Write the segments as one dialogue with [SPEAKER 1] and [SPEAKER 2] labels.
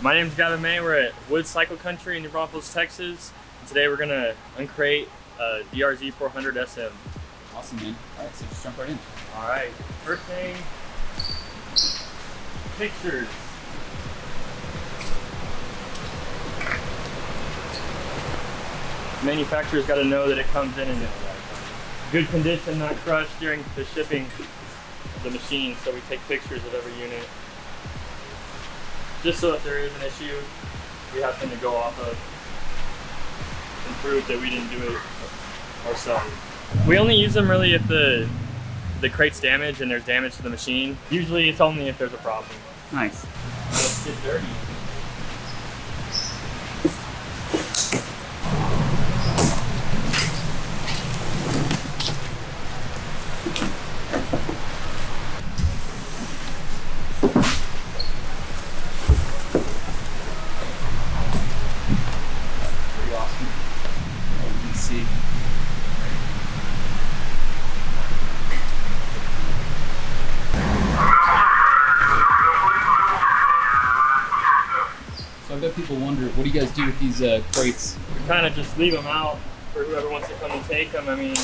[SPEAKER 1] My name's Gavin. We're at Wood Cycle Country in New Braunfels, Texas. And today we're gonna uncrate a DRZ-400SM.
[SPEAKER 2] Awesome, man. All right, so just jump right in.
[SPEAKER 1] All right, first thing, pictures. Manufacturer's got to know that it comes in good condition, not crushed during the shipping of the machine. So we take pictures of every unit, just so if there is an issue, we have something to go off of and prove that we didn't do it ourselves. We only use them really if the crate's damaged and there's damage to the machine. Usually it's only if there's a problem.
[SPEAKER 2] Nice.
[SPEAKER 1] Let's get dirty.
[SPEAKER 2] Pretty awesome. You can see. So I bet people wonder, what do you guys do with these crates?
[SPEAKER 1] We kind of just leave them out for whoever wants to come and take them. I mean,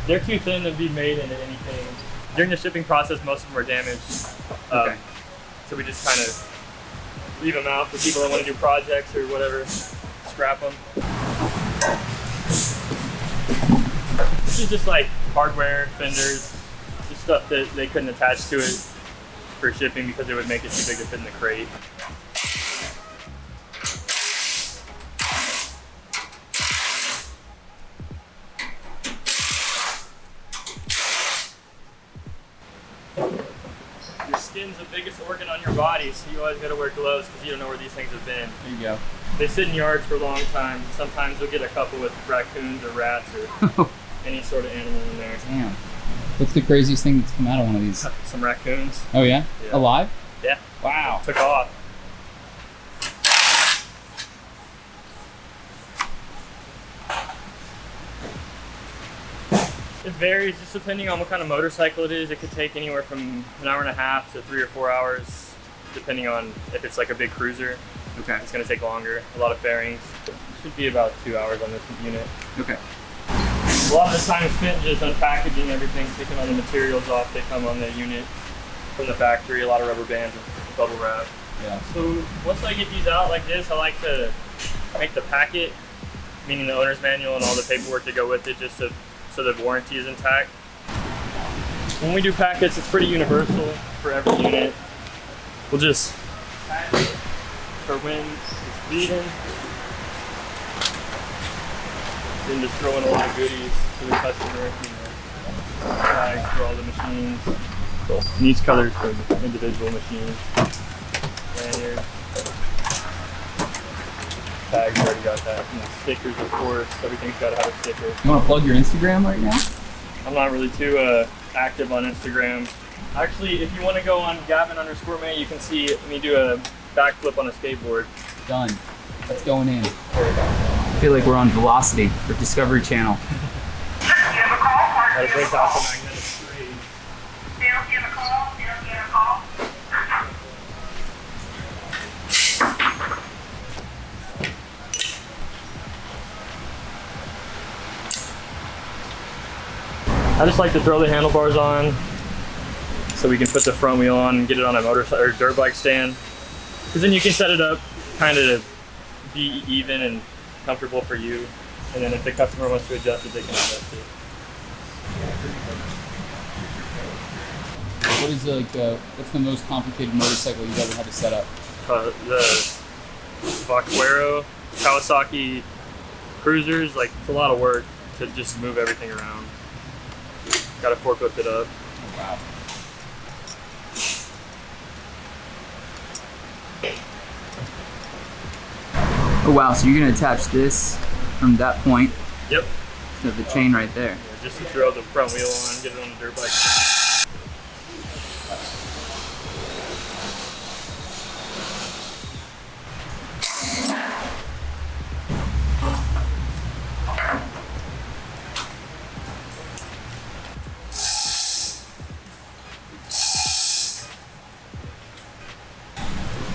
[SPEAKER 1] they're too thin to be made into anything. During the shipping process, most of them are damaged.
[SPEAKER 2] Okay.
[SPEAKER 1] So we just kind of leave them out for people that want to do projects or whatever, scrap them. This is just like hardware, fenders, just stuff that they couldn't attach to it for shipping because it would make it too big to fit in the crate. Your skin's the biggest organ on your body, so you always gotta wear gloves because you don't know where these things have been.
[SPEAKER 2] There you go.
[SPEAKER 1] They sit in yards for a long time. Sometimes we'll get a couple with raccoons or rats or any sort of animal in there.
[SPEAKER 2] Damn. What's the craziest thing that's come out of one of these?
[SPEAKER 1] Some raccoons.
[SPEAKER 2] Oh yeah?
[SPEAKER 1] Yeah.
[SPEAKER 2] Alive?
[SPEAKER 1] Yeah.
[SPEAKER 2] Wow.
[SPEAKER 1] Took off. It varies just depending on what kind of motorcycle it is. It could take anywhere from an hour and a half to 3 or 4 hours, depending on if it's like a big cruiser.
[SPEAKER 2] Okay.
[SPEAKER 1] It's going to take longer. A lot of fairings. It should be about 2 hours on this unit.
[SPEAKER 2] Okay.
[SPEAKER 1] A lot of the time is spent just unpackaging everything, taking all the materials off. They come on the unit from the factory. A lot of rubber bands and bubble wrap.
[SPEAKER 2] Yeah.
[SPEAKER 1] So once I get these out like this, I like to make the packet, meaning the owner's manual and all the paperwork to go with it, just so the warranty is intact. When we do packets, it's pretty universal for every unit. We'll just pack it for when it's bleeding, then just throw in a lot of goodies to the customer. Tags for all the machines. And each colors for individual machines. Lanyard. Tags, already got that. And stickers, of course. Everything's got to have a sticker.
[SPEAKER 2] You want to plug your Instagram right now?
[SPEAKER 1] I'm not really too active on Instagram. Actually, if you want to go on Gavin_May, you can see me do a backflip on a skateboard.
[SPEAKER 2] Done. That's going in. I feel like we're on Velocity or Discovery Channel.
[SPEAKER 1] Gotta break out the magnetic screen. I just like to throw the handlebars on so we can put the front wheel on and get it on a motorcycle or dirt bike stand. Because then you can set it up kind of to be even and comfortable for you. And then if the customer wants to adjust it, they can adjust it.
[SPEAKER 2] What is what's the most complicated motorcycle you've ever had to set up?
[SPEAKER 1] The Vaquero, Kawasaki cruisers, like it's a lot of work to just move everything around. Got to forklift it up.
[SPEAKER 2] Oh, wow. Oh wow, so you're gonna attach this from that point
[SPEAKER 1] Yep.
[SPEAKER 2] to the chain right there.
[SPEAKER 1] Yeah, just to throw the front wheel on, get it on the dirt bike.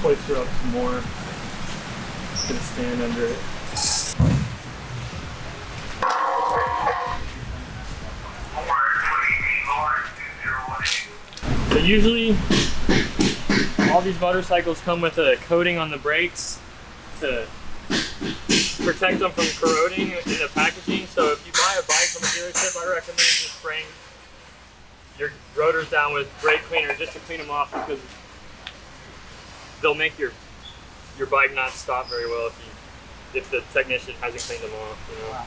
[SPEAKER 1] Hoist her up some more. can stand under it. So usually, all these motorcycles come with a coating on the brakes to protect them from corroding in the packaging. So if you buy a bike from a dealership, I recommend just spraying your rotors down with brake cleaner just to clean them off, because they'll make your bike not stop very well if the technician hasn't cleaned them off. You know?
[SPEAKER 2] Wow.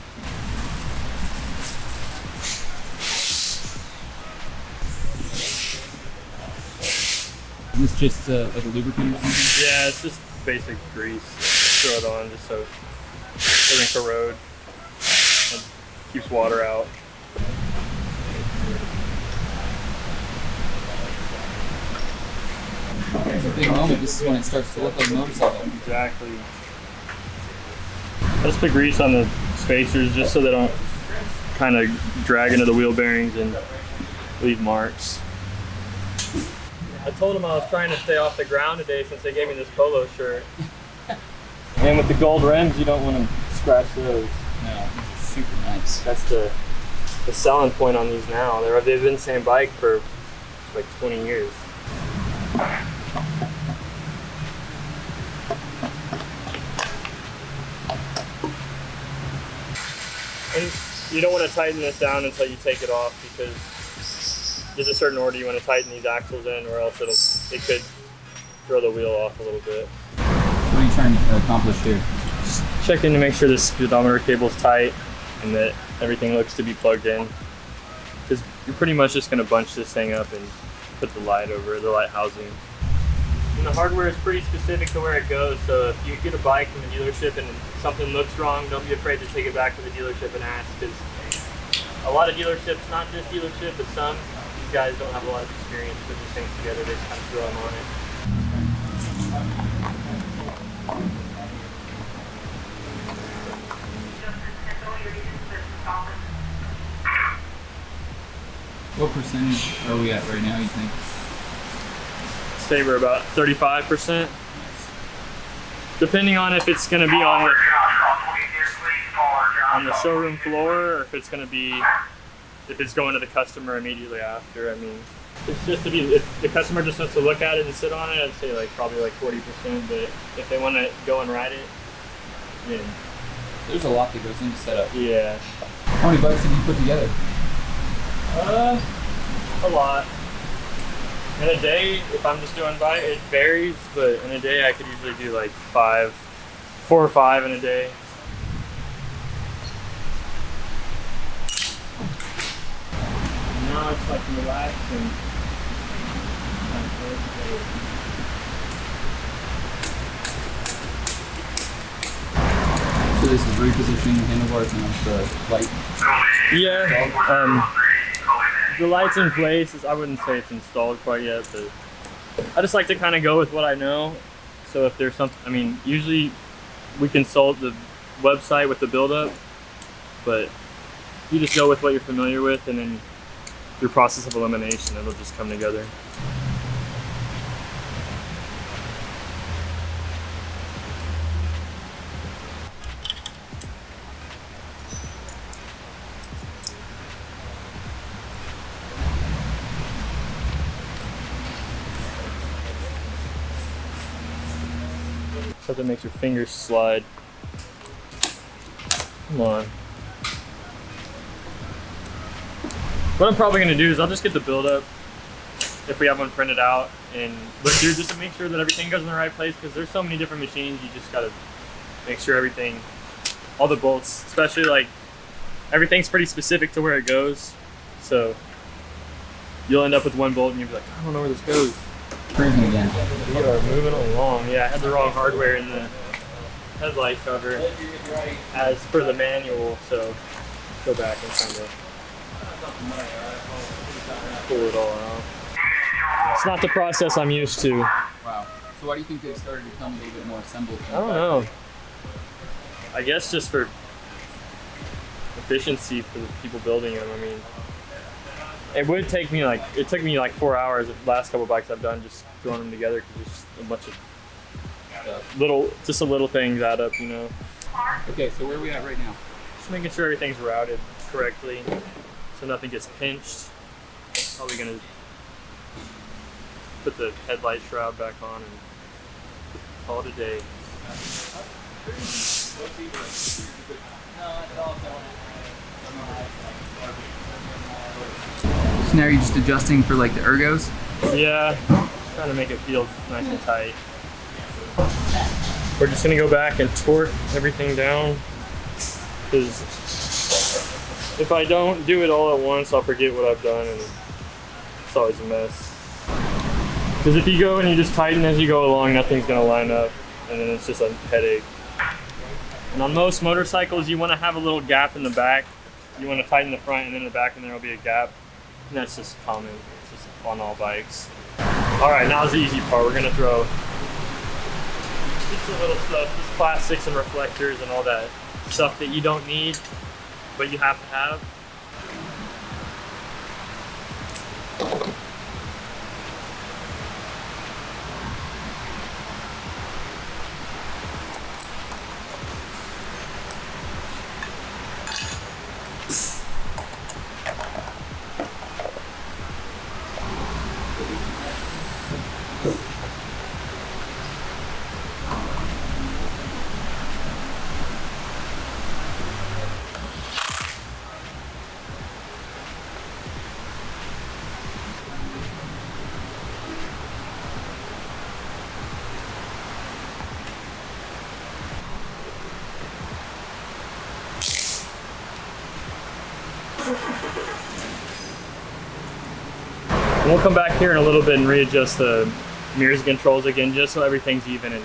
[SPEAKER 2] Is this just like a lubricant or something?
[SPEAKER 1] Yeah, it's just basic grease. Throw it on just so it doesn't corrode and keeps water out.
[SPEAKER 2] It's a big moment. This is when it starts to look like a motorcycle.
[SPEAKER 1] Exactly. I just put grease on the spacers just so they don't kind of drag into the wheel bearings and leave marks. I told them I was trying to stay off the ground today since they gave me this polo shirt. And with the gold rims, you don't want to scratch those.
[SPEAKER 2] No, these are super nice.
[SPEAKER 1] That's the selling point on these now. They've been the same bike for like 20 years. And you don't want to tighten this down until you take it off, because there's a certain order you want to tighten these axles in, or else it could throw the wheel off a little bit.
[SPEAKER 2] What are you trying to accomplish here?
[SPEAKER 1] Just checking to make sure the speedometer cable's tight and that everything looks to be plugged in. Because you're pretty much just going to bunch this thing up and put the light over it, the light housing. And the hardware is pretty specific to where it goes, so if you get a bike from a dealership and something looks wrong, don't be afraid to take it back to the dealership and ask, because a lot of dealerships, not this dealership, but some, these guys don't have a lot of experience putting these things together. They just kind of throw them on it.
[SPEAKER 2] What percentage are we at right now, you think?
[SPEAKER 1] Say we're about 35%. Depending on if it's going to be on the showroom floor, or if it's going going to the customer immediately after. I mean, it's just to be, if the customer just wants to look at it and sit on it, I'd say like probably like 40%. But if they want to go and ride it, yeah.
[SPEAKER 2] There's a lot that goes into setup.
[SPEAKER 1] Yeah.
[SPEAKER 2] How many bikes have you put together?
[SPEAKER 1] A lot. In a day, if I'm just doing bike, it varies, but in a day I could usually do like 4 or 5 in a day. Now it's like relaxed and
[SPEAKER 2] So this is repositioning the handlebars and the light?
[SPEAKER 1] Yeah. The light's in place. I wouldn't say it's installed quite yet, but I just like to kind of go with what I know. So if there's something, I mean, usually we consult the website with the build-up, but you just go with what you're familiar with, and then through process of elimination, it'll just come together. Something makes your fingers slide. Come on. What I'm probably gonna do is I'll just get the build-up, if we have one printed out, and look through just to make sure that everything goes in the right place, because there's so many different machines, you just gotta make sure everything, all the bolts, especially like, everything's pretty specific to where it goes. So you'll end up with one bolt and you'll be like, I don't know where this goes.
[SPEAKER 2] Cruising again.
[SPEAKER 1] We are moving along. Yeah, I had the wrong hardware in the headlight cover as per the manual, so go back and kind of pull it all out. It's not the process I'm used to.
[SPEAKER 2] Wow. So why do you think they've started to become a little bit more assembled?
[SPEAKER 1] I don't know. I guess just for efficiency for the people building them. I mean, it took me like 4 hours the last couple bikes I've done just throwing them together, because there's a bunch of
[SPEAKER 2] stuff.
[SPEAKER 1] Just the little things add up, you know.
[SPEAKER 2] Okay, so where are we at right now?
[SPEAKER 1] Just making sure everything's routed correctly, so nothing gets pinched. Probably gonna put the headlight shroud back on and call it a day.
[SPEAKER 2] So now you're just adjusting for like the ergos?
[SPEAKER 1] Yeah, just trying to make it feel nice and tight. We're just gonna go back and torque everything down, because if I don't do it all at once, I'll forget what I've done, and it's always a mess. Because if you go and you just tighten as you go along, nothing's gonna line up, and then it's just a headache. And on most motorcycles, you want to have a little gap in the back. You want to tighten the front, and then the back, and there will be a gap. And that's just common. It's just on all bikes. All right, now's the easy part. We're gonna throw just the little stuff, just plastics and reflectors and all that stuff that you don't need, but you have to have. And we'll come back here in a little bit and readjust the mirrors and controls again, just so everything's even and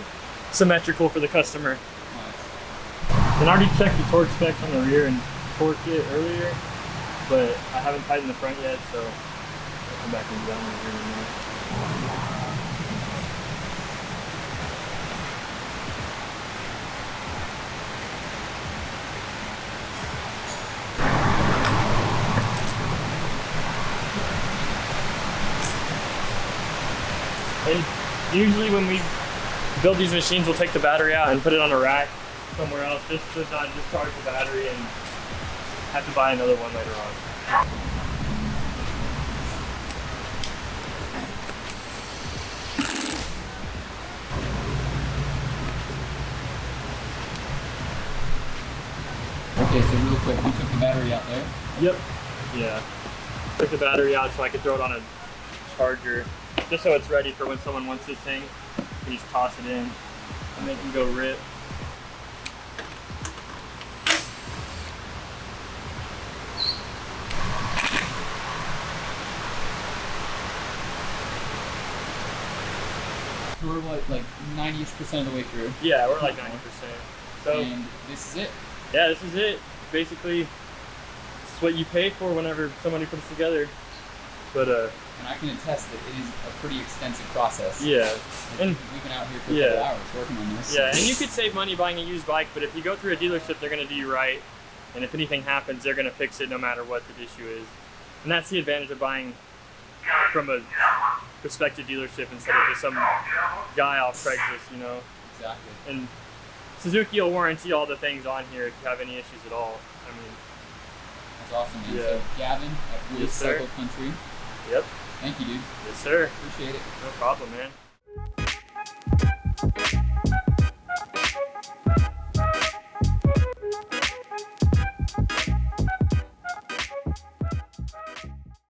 [SPEAKER 1] symmetrical for the customer. And I already checked the torque specs on the rear and torqued it earlier, but I haven't tightened the front yet, so I'll come back and do that one here in a minute. And usually when we build these machines, we'll take the battery out and put it on a rack somewhere else, just to not discharge the battery and have to buy another one later on.
[SPEAKER 2] Okay, so real quick, you took the battery out there?
[SPEAKER 1] Yep. Yeah. Took the battery out so I could throw it on a charger, just so it's ready for when someone wants this thing. You can just toss it in and they can go rip.
[SPEAKER 2] So we're what, like 90% of the way through?
[SPEAKER 1] Yeah, we're like 90%. So,
[SPEAKER 2] and this is it?
[SPEAKER 1] Yeah, this is it. Basically, this is what you pay for whenever somebody puts it together. But
[SPEAKER 2] and I can attest that it is a pretty extensive process.
[SPEAKER 1] Yeah. And
[SPEAKER 2] we've been out here for a couple hours working on this.
[SPEAKER 1] Yeah, and you could save money buying a used bike, but if you go through a dealership, they're going to do you right. And if anything happens, they're going to fix it no matter what the issue is. And that's the advantage of buying from a respected dealership instead of just some guy off Craigslist, you know?
[SPEAKER 2] Exactly.
[SPEAKER 1] And Suzuki will warranty all the things on here if you have any issues at all. I mean,
[SPEAKER 2] that's awesome, man.
[SPEAKER 1] Yeah.
[SPEAKER 2] So Gavin at Rollick Cycle Country.
[SPEAKER 1] Yep.
[SPEAKER 2] Thank you, dude.
[SPEAKER 1] Yes, sir.
[SPEAKER 2] Appreciate it.
[SPEAKER 1] No problem, man.